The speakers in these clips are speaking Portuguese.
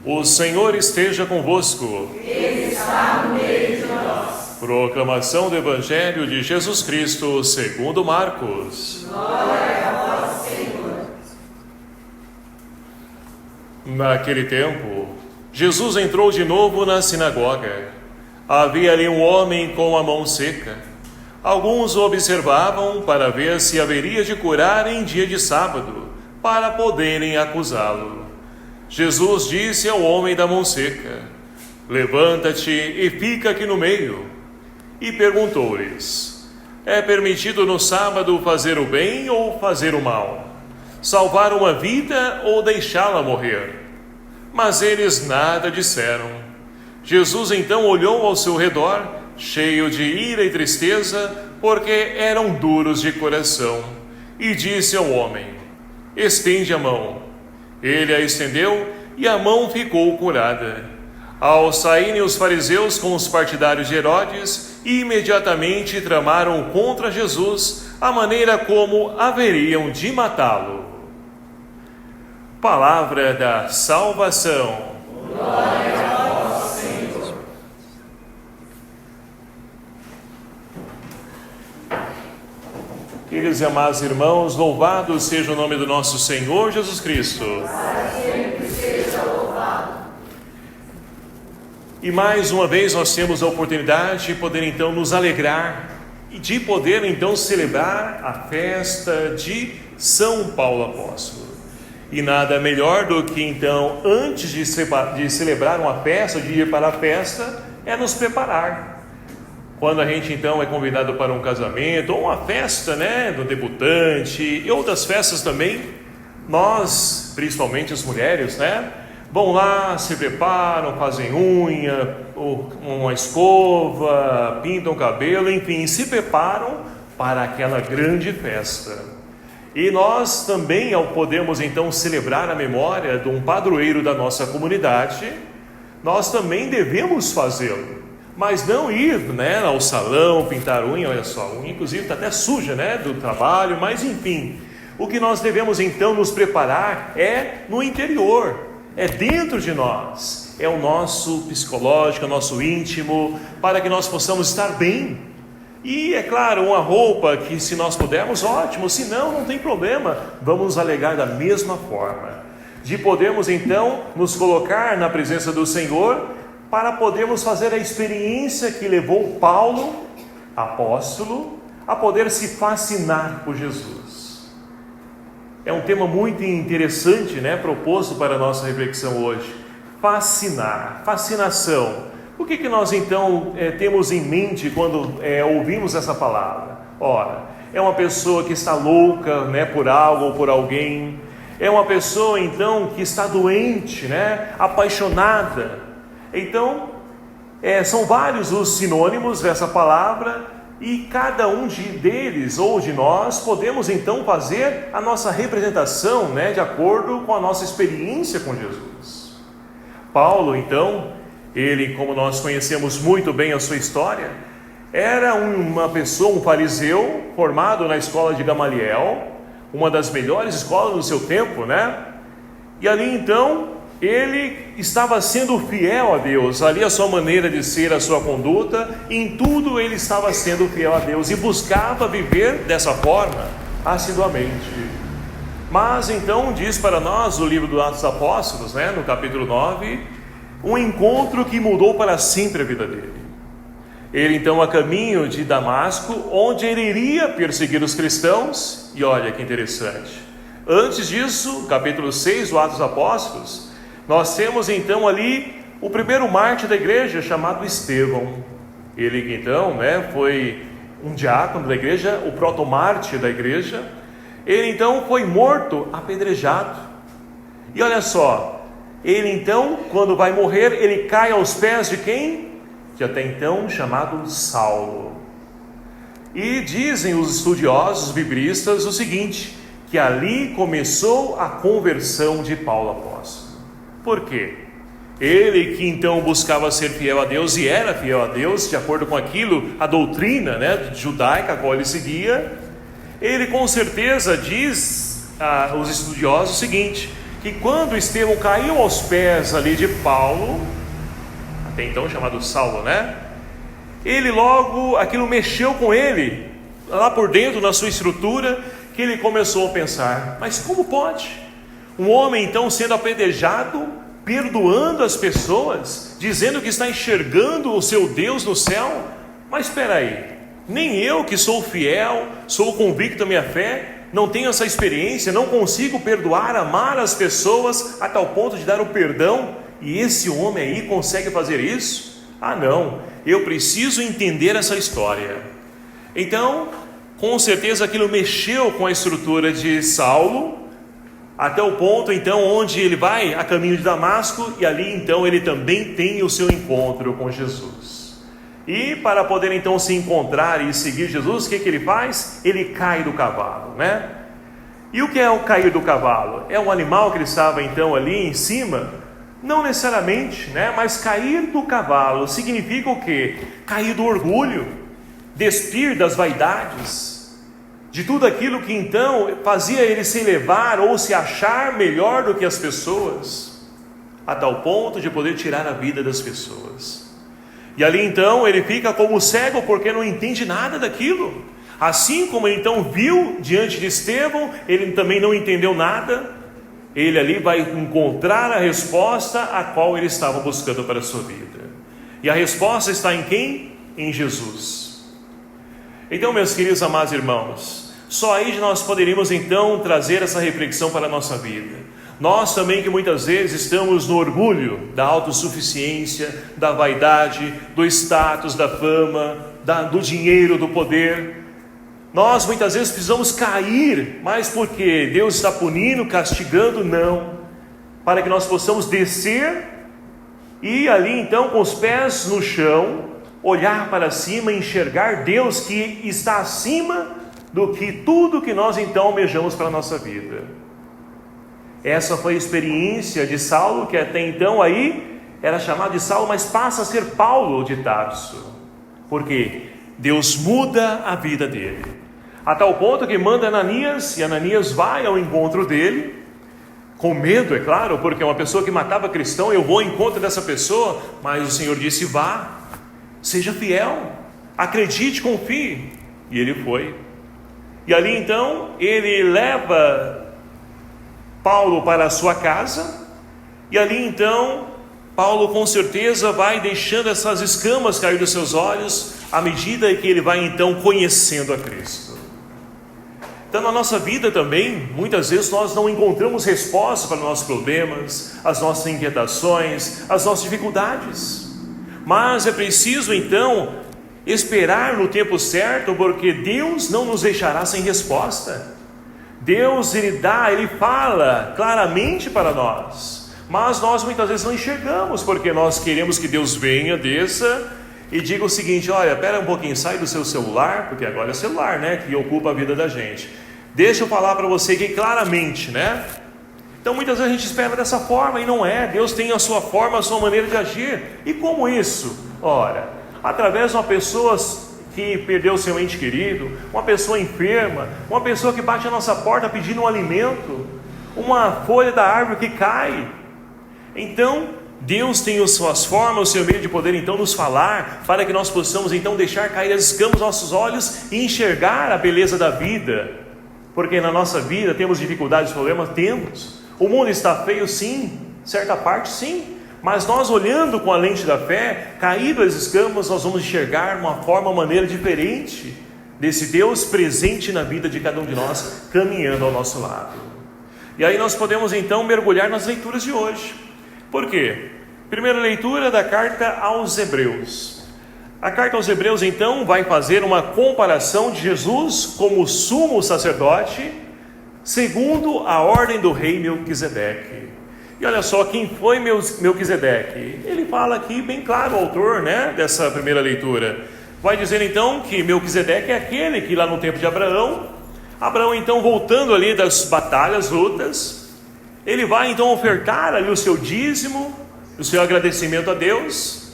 O Senhor esteja convosco. Ele está no meio de nós. Proclamação do Evangelho de Jesus Cristo segundo Marcos. Glória a vós, Senhor. Naquele tempo, Jesus entrou de novo na sinagoga. Havia ali um homem com a mão seca. Alguns o observavam para ver se haveria de curar em dia de sábado, para poderem acusá-lo. Jesus disse ao homem da mão seca: levanta-te e fica aqui no meio. E perguntou-lhes: é permitido no sábado fazer o bem ou fazer o mal? Salvar uma vida ou deixá-la morrer? Mas eles nada disseram. Jesus então olhou ao seu redor, cheio de ira e tristeza, porque eram duros de coração, e disse ao homem: estende a mão. Ele a estendeu e a mão ficou curada. Ao saírem os fariseus com os partidários de Herodes, imediatamente tramaram contra Jesus a maneira como haveriam de matá-lo. Palavra da salvação. Glória a vós, Senhor. Queridos e amados irmãos, louvado seja o nome do nosso Senhor Jesus Cristo. Para sempre seja louvado. E mais uma vez nós temos a oportunidade de poder então nos alegrar e de poder então celebrar a festa de São Paulo Apóstolo. E nada melhor do que então, antes de celebrar uma festa, de ir para a festa, é nos preparar. Quando a gente então é convidado para um casamento, ou uma festa, do debutante, e outras festas também, nós, principalmente as mulheres, vão lá, se preparam, fazem unha, uma escova, pintam o cabelo, enfim, se preparam para aquela grande festa. E nós também, ao podermos então celebrar a memória de um padroeiro da nossa comunidade, nós também devemos fazê-lo. Mas não ir ao salão, pintar unha, olha só, a unha inclusive está até suja do trabalho, mas enfim, o que nós devemos então nos preparar é no interior, é dentro de nós, é o nosso psicológico, é o nosso íntimo, para que nós possamos estar bem. E é claro, uma roupa que se nós pudermos, ótimo, se não, não tem problema, vamos nos alegrar da mesma forma, de podermos então nos colocar na presença do Senhor, para podermos fazer a experiência que levou Paulo, apóstolo, a poder se fascinar por Jesus. É um tema muito interessante, proposto para a nossa reflexão hoje. Fascinar, fascinação. O que nós então temos em mente quando ouvimos essa palavra? Ora, é uma pessoa que está louca por algo ou por alguém. É uma pessoa então que está doente, apaixonada. Então, são vários os sinônimos dessa palavra e cada um deles ou de nós podemos então fazer a nossa representação, de acordo com a nossa experiência com Jesus. Paulo, então, ele, como nós conhecemos muito bem a sua história, era uma pessoa, um fariseu formado na escola de Gamaliel, uma das melhores escolas do seu tempo, E ali então ele estava sendo fiel a Deus, ali a sua maneira de ser, a sua conduta, em tudo ele estava sendo fiel a Deus e buscava viver dessa forma, assiduamente. Mas então diz para nós o livro dos Atos dos Apóstolos, no capítulo 9, um encontro que mudou para sempre a vida dele. Ele então a caminho de Damasco, onde ele iria perseguir os cristãos, e olha que interessante. Antes disso, capítulo 6 do Atos dos Apóstolos, nós temos então ali o primeiro mártir da igreja, chamado Estevão. Ele que então foi um diácono da igreja, o protomártir da igreja. Ele então foi morto apedrejado. E olha só, ele então, quando vai morrer, ele cai aos pés de quem? De até então chamado Saulo. E dizem os estudiosos, os biblistas, o seguinte, que ali começou a conversão de Paulo apóstolo. Por quê? Ele que então buscava ser fiel a Deus e era fiel a Deus, de acordo com aquilo, a doutrina judaica a qual ele seguia, ele com certeza diz aos estudiosos o seguinte, que quando Estevão caiu aos pés ali de Paulo, até então chamado Saulo, né? Ele logo, aquilo mexeu com ele, lá por dentro, na sua estrutura, que ele começou a pensar, mas como pode? Um homem então sendo apedrejado, perdoando as pessoas, dizendo que está enxergando o seu Deus no céu, mas espera aí, nem eu que sou fiel, sou convicto da minha fé, não tenho essa experiência, não consigo perdoar, amar as pessoas a tal ponto de dar o perdão, e esse homem aí consegue fazer isso? Ah não, eu preciso entender essa história. Então, com certeza aquilo mexeu com a estrutura de Saulo, até o ponto então onde ele vai a caminho de Damasco, e ali então ele também tem o seu encontro com Jesus. E para poder então se encontrar e seguir Jesus, o que ele faz? Ele cai do cavalo, né? E o que é o cair do cavalo? É um animal que ele estava então ali em cima? Não necessariamente, né? Mas cair do cavalo significa o quê? Cair do orgulho, despir das vaidades, de tudo aquilo que então fazia ele se elevar ou se achar melhor do que as pessoas, a tal ponto de poder tirar a vida das pessoas. E ali então ele fica como cego porque não entende nada daquilo. Assim como ele então viu diante de Estevão, ele também não entendeu nada. Ele ali vai encontrar a resposta a qual ele estava buscando para a sua vida. E a resposta está em quem? Em Jesus. Então, meus queridos amados irmãos, só aí nós poderíamos então trazer essa reflexão para a nossa vida. Nós também que muitas vezes estamos no orgulho da autossuficiência, da vaidade, do status, da fama, do dinheiro, do poder. Nós muitas vezes precisamos cair, mas porque Deus está punindo, castigando? Não. Para que nós possamos descer e ali então com os pés no chão, olhar para cima e enxergar Deus que está acima do que tudo que nós então almejamos para a nossa vida. Essa foi a experiência de Saulo, que até então aí era chamado de Saulo, mas passa a ser Paulo de Tarso. Por quê? Deus muda a vida dele, a tal ponto que manda Ananias, e Ananias vai ao encontro dele, com medo, é claro, porque é uma pessoa que matava cristão, eu vou ao encontro dessa pessoa, mas o Senhor disse, vá, seja fiel, acredite, confie, e ele foi. E ali então, ele leva Paulo para a sua casa, e ali então, Paulo com certeza vai deixando essas escamas cair dos seus olhos, à medida que ele vai então conhecendo a Cristo. Então na nossa vida também, muitas vezes nós não encontramos resposta para os nossos problemas, as nossas inquietações, as nossas dificuldades, mas é preciso então esperar no tempo certo, porque Deus não nos deixará sem resposta. Deus, Ele fala claramente para nós, mas nós muitas vezes não enxergamos, porque nós queremos que Deus venha, desça e diga o seguinte, olha, espera um pouquinho, sai do seu celular, porque agora é o celular, né, que ocupa a vida da gente, deixa eu falar para você aqui claramente, né? Então muitas vezes a gente espera dessa forma, e não é. Deus tem a sua forma, a sua maneira de agir. E como isso? Ora, através de uma pessoa que perdeu seu ente querido, uma pessoa enferma, uma pessoa que bate a nossa porta pedindo um alimento, uma folha da árvore que cai. Então Deus tem as suas formas, o seu meio de poder então nos falar, para que nós possamos então deixar cair as escamas dos nossos olhos e enxergar a beleza da vida. Porque na nossa vida temos dificuldades, problemas? Temos. O mundo está feio? Sim. Certa parte? Sim. Mas nós olhando com a lente da fé, caído as escamas, nós vamos enxergar uma forma, uma maneira diferente desse Deus presente na vida de cada um de nós, caminhando ao nosso lado. E aí nós podemos então mergulhar nas leituras de hoje. Por quê? Primeira leitura da carta aos Hebreus. A carta aos Hebreus então vai fazer uma comparação de Jesus como sumo sacerdote, segundo a ordem do rei Melquisedeque. E olha só, quem foi Melquisedeque? Ele fala aqui bem claro, o autor, né, dessa primeira leitura. Vai dizer então que Melquisedeque é aquele que lá no tempo de Abraão então voltando ali das batalhas, lutas, ele vai então ofertar ali o seu dízimo, o seu agradecimento a Deus,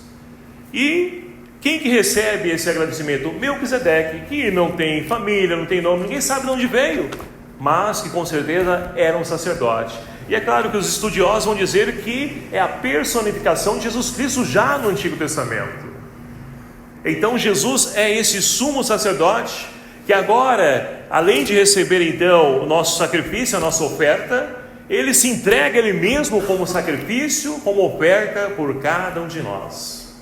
e Quem que recebe esse agradecimento? Melquisedeque, que não tem família, não tem nome, ninguém sabe de onde veio, mas que com certeza era um sacerdote. E é claro que os estudiosos vão dizer que é a personificação de Jesus Cristo já no Antigo Testamento. Então Jesus é esse sumo sacerdote que agora, além de receber então o nosso sacrifício, a nossa oferta, ele se entrega ele mesmo como sacrifício, como oferta por cada um de nós.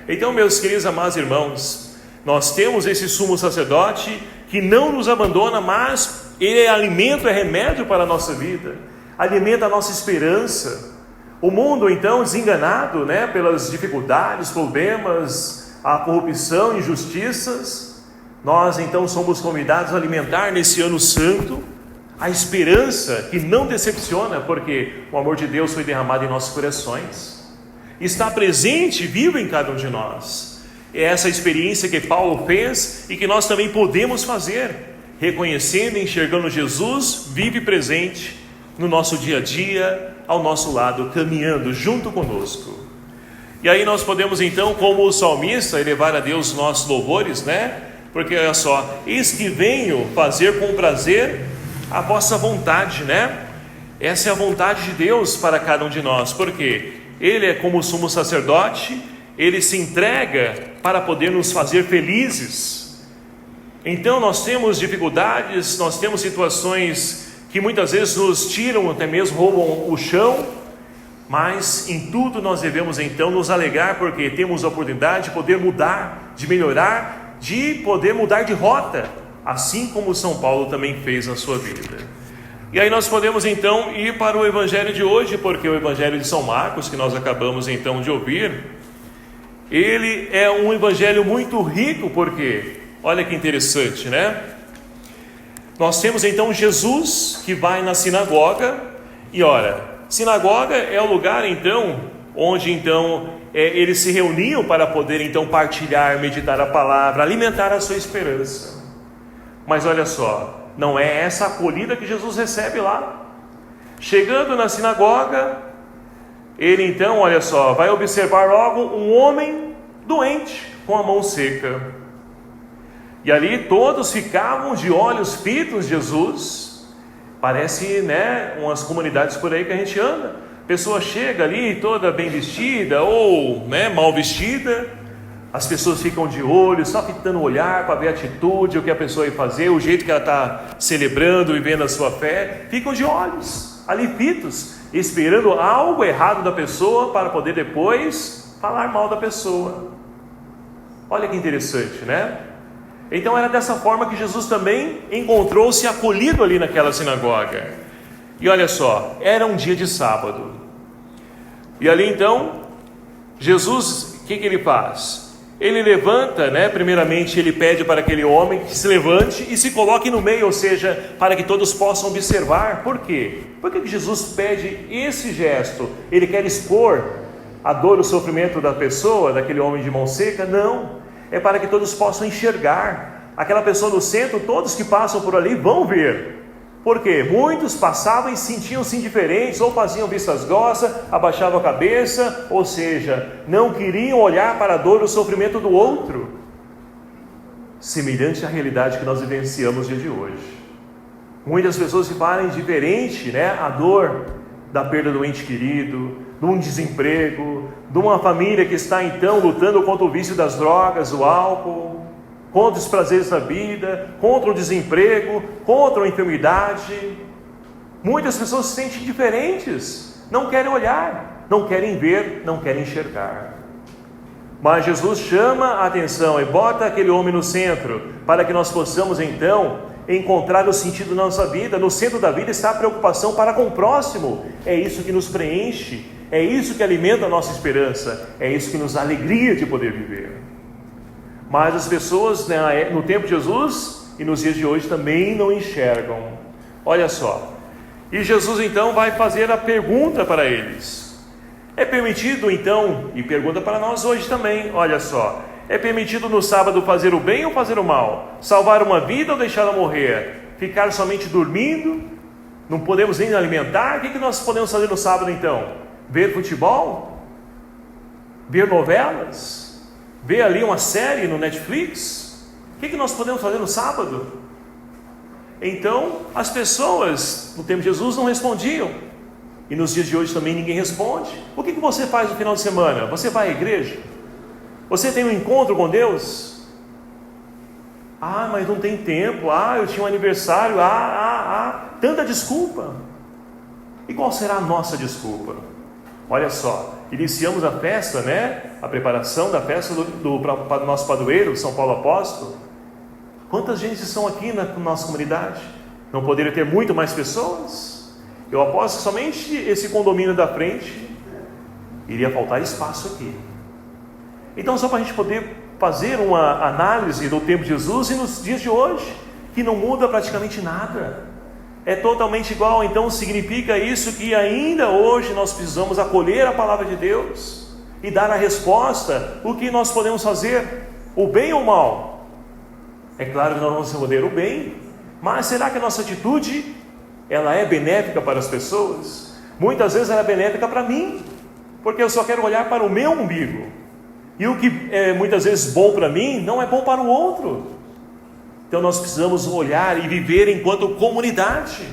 Então, meus queridos amados irmãos, nós temos esse sumo sacerdote que não nos abandona, mas ele é alimento, é remédio para a nossa vida, alimenta a nossa esperança. O mundo então desenganado, pelas dificuldades, problemas, a corrupção, injustiças, nós então somos convidados a alimentar nesse ano santo a esperança que não decepciona, porque o amor de Deus foi derramado em nossos corações, está presente, vivo em cada um de nós. É essa experiência que Paulo fez e que nós também podemos fazer, reconhecendo e enxergando Jesus vivo e presente no nosso dia a dia, ao nosso lado, caminhando junto conosco. E aí nós podemos então, como o salmista, elevar a Deus nossos louvores, porque olha só, eis que venho fazer com prazer a vossa vontade, Essa é a vontade de Deus para cada um de nós, porque Ele é como o sumo sacerdote, Ele se entrega para poder nos fazer felizes. Então nós temos dificuldades, nós temos situações que muitas vezes nos tiram, até mesmo roubam o chão, mas em tudo nós devemos então nos alegrar, porque temos a oportunidade de poder mudar, de melhorar, de poder mudar de rota, assim como São Paulo também fez na sua vida. E aí nós podemos então ir para o Evangelho de hoje, porque o Evangelho de São Marcos, que nós acabamos então de ouvir, ele é um Evangelho muito rico, porque, olha que interessante, Nós temos então Jesus que vai na sinagoga, e ora, sinagoga é o lugar então, onde então eles se reuniam para poder então partilhar, meditar a palavra, alimentar a sua esperança. Mas olha só, não é essa acolhida que Jesus recebe lá. Chegando na sinagoga, ele então, olha só, vai observar logo um homem doente, com a mão seca. E ali todos ficavam de olhos fitos em Jesus. Parece, umas comunidades por aí que a gente anda. A pessoa chega ali toda bem vestida ou mal vestida. As pessoas ficam de olho, só fitando o olhar para ver a atitude, o que a pessoa vai fazer, o jeito que ela está celebrando, vivendo a sua fé. Ficam de olhos, ali fitos, esperando algo errado da pessoa para poder depois falar mal da pessoa. Olha que interessante, Então era dessa forma que Jesus também encontrou-se acolhido ali naquela sinagoga. E olha só, era um dia de sábado. E ali então, Jesus, o que ele faz? Ele levanta, primeiramente ele pede para aquele homem que se levante e se coloque no meio, ou seja, para que todos possam observar. Por quê? Por que Jesus pede esse gesto? Ele quer expor a dor e o sofrimento da pessoa, daquele homem de mão seca? Não, é para que todos possam enxergar. Aquela pessoa no centro, todos que passam por ali vão ver. Por quê? Muitos passavam e sentiam-se indiferentes, ou faziam vistas grossas, abaixavam a cabeça, ou seja, não queriam olhar para a dor e o sofrimento do outro, semelhante à realidade que nós vivenciamos no dia de hoje. Muitas pessoas se param indiferente, à dor da perda do ente querido, de um desemprego, de uma família que está então lutando contra o vício das drogas, do álcool, contra os prazeres da vida, contra o desemprego, contra a enfermidade. Muitas pessoas se sentem indiferentes, não querem olhar, não querem ver, não querem enxergar. Mas Jesus chama a atenção e bota aquele homem no centro, para que nós possamos então encontrar o sentido da nossa vida. No centro da vida está a preocupação para com o próximo. É isso que nos preenche, é isso que alimenta a nossa esperança, é isso que nos dá alegria de poder viver. Mas as pessoas no tempo de Jesus e nos dias de hoje também não enxergam. Olha só, e Jesus então vai fazer a pergunta para eles. É permitido então, e pergunta para nós hoje também, olha só, é permitido no sábado fazer o bem ou fazer o mal? Salvar uma vida ou deixá-la morrer? Ficar somente dormindo? Não podemos nem alimentar? O que nós podemos fazer no sábado então? Ver futebol? Ver novelas? ver ali uma série no Netflix? O que nós podemos fazer no sábado? Então, as pessoas no tempo de Jesus não respondiam. E nos dias de hoje também ninguém responde. O que você faz no final de semana? Você vai à igreja? Você tem um encontro com Deus? Mas não tem tempo. Eu tinha um aniversário. Tanta desculpa. E qual será a nossa desculpa? Olha só, iniciamos a festa, né? A preparação da festa do nosso padroeiro, São Paulo Apóstolo. Quantas gente estão aqui na nossa comunidade? Não poderia ter muito mais pessoas? Eu aposto que somente esse condomínio da frente iria faltar espaço aqui. Então, só para a gente poder fazer uma análise do tempo de Jesus e nos dias de hoje, que não muda praticamente nada, é totalmente igual. Então significa isso que ainda hoje nós precisamos acolher a palavra de Deus e dar a resposta. O que nós podemos fazer? O bem ou o mal? É claro que nós vamos escolher o bem, mas será que a nossa atitude ela é benéfica para as pessoas? Muitas vezes ela é benéfica para mim, porque eu só quero olhar para o meu umbigo, e o que é muitas vezes bom para mim não é bom para o outro. Então nós precisamos olhar e viver enquanto comunidade,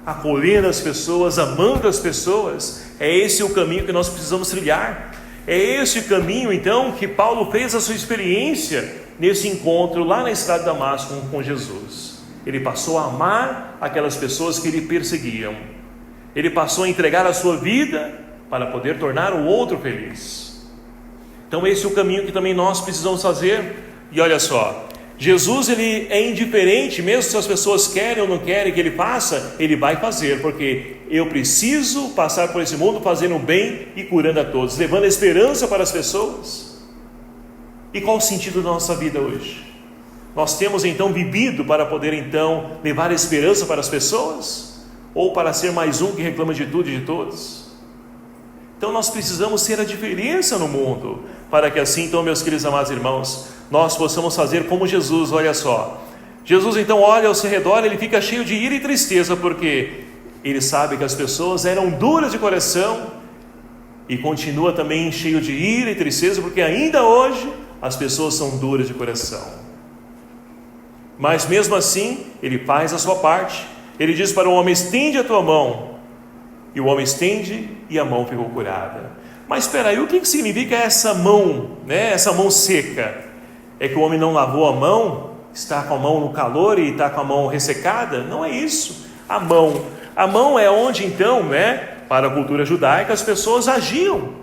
acolhendo as pessoas, amando as pessoas. É esse o caminho que nós precisamos trilhar. É esse o caminho então que Paulo fez a sua experiência nesse encontro lá na estrada de Damasco com Jesus. Ele passou a amar aquelas pessoas que ele perseguiam. Ele passou a entregar a sua vida para poder tornar o outro feliz. Então esse é o caminho que também nós precisamos fazer. E olha só, Jesus ele é indiferente, mesmo se as pessoas querem ou não querem que ele faça, ele vai fazer, porque eu preciso passar por esse mundo fazendo o bem e curando a todos, levando a esperança para as pessoas. E qual o sentido da nossa vida hoje? Nós temos então vivido para poder então levar a esperança para as pessoas? Ou para ser mais um que reclama de tudo e de todos? Então nós precisamos ser a diferença no mundo, para que assim então, meus queridos amados irmãos, nós possamos fazer como Jesus. Olha só, Jesus então olha ao seu redor, ele fica cheio de ira e tristeza, porque ele sabe que as pessoas eram duras de coração, e continua também cheio de ira e tristeza, porque ainda hoje as pessoas são duras de coração. Mas mesmo assim, ele faz a sua parte. Ele diz para o homem: estende a tua mão. E o homem estende e a mão ficou curada. Mas espera aí, o que significa essa mão, né? Essa mão seca? É que o homem não lavou a mão, está com a mão no calor e está com a mão ressecada? Não é isso. A mão é onde então, né, para a cultura judaica, as pessoas agiam.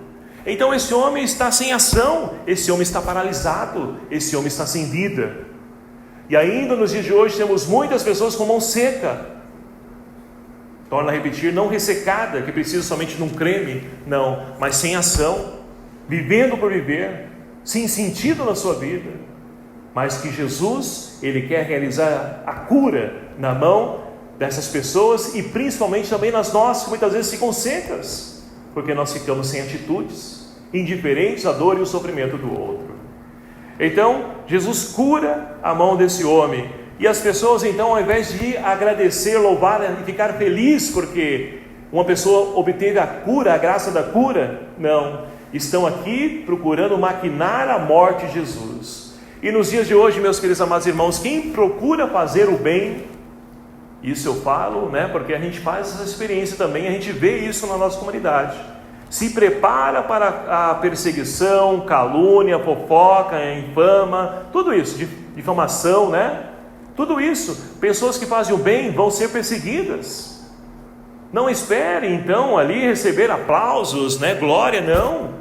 Então esse homem está sem ação, esse homem está paralisado, esse homem está sem vida. E ainda nos dias de hoje temos muitas pessoas com mão seca. Torna a repetir, não ressecada, que precisa somente de um creme, não, mas sem ação, vivendo por viver, sem sentido na sua vida. Mas que Jesus, ele quer realizar a cura na mão dessas pessoas, e principalmente também nas nossas, que muitas vezes ficam secas, porque nós ficamos sem atitudes, indiferentes à dor e ao sofrimento do outro. Então Jesus cura a mão desse homem, e as pessoas então, ao invés de agradecer, louvar e ficar feliz porque uma pessoa obteve a cura, a graça da cura, não, estão aqui procurando maquinar a morte de Jesus. E nos dias de hoje, meus queridos amados irmãos, quem procura fazer o bem, isso eu falo, né, porque a gente faz essa experiência também, a gente vê isso na nossa comunidade, se prepara para a perseguição, calúnia, fofoca, infama, tudo isso, difamação, né? Tudo isso, pessoas que fazem o bem vão ser perseguidas. Não espere então ali receber aplausos, né, glória, não.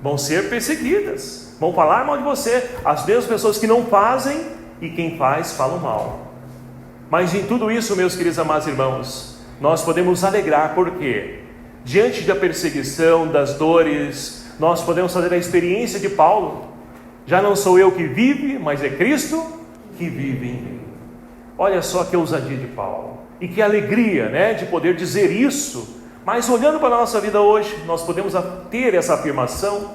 Vão ser perseguidas, vão falar mal de você. As mesmas pessoas que não fazem, e quem faz, falam mal. Mas em tudo isso, meus queridos amados irmãos, nós podemos nos alegrar, porque diante da perseguição, das dores, nós podemos fazer a experiência de Paulo. Já não sou eu que vive, mas é Cristo que vive em mim. Olha só que ousadia de Paulo, e que alegria, né, de poder dizer isso. Mas olhando para a nossa vida hoje, nós podemos ter essa afirmação.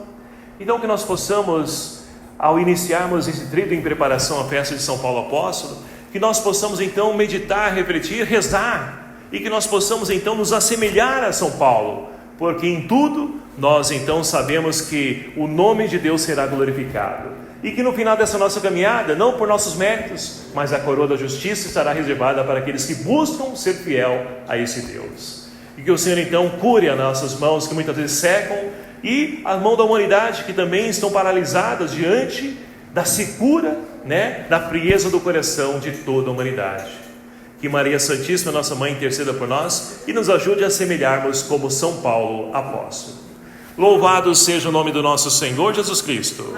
Então que nós possamos, ao iniciarmos esse trilho em preparação à festa de São Paulo Apóstolo, que nós possamos então meditar, refletir, rezar, e que nós possamos então nos assemelhar a São Paulo, porque em tudo nós então sabemos que o nome de Deus será glorificado, e que no final dessa nossa caminhada, não por nossos méritos, mas a coroa da justiça estará reservada para aqueles que buscam ser fiel a esse Deus. E que o Senhor então cure as nossas mãos que muitas vezes secam, e a mão da humanidade que também estão paralisadas diante da secura, da frieza do coração de toda a humanidade. Que Maria Santíssima, nossa Mãe, interceda por nós e nos ajude a semelharmos como São Paulo apóstolo. Louvado seja o nome do nosso Senhor Jesus Cristo.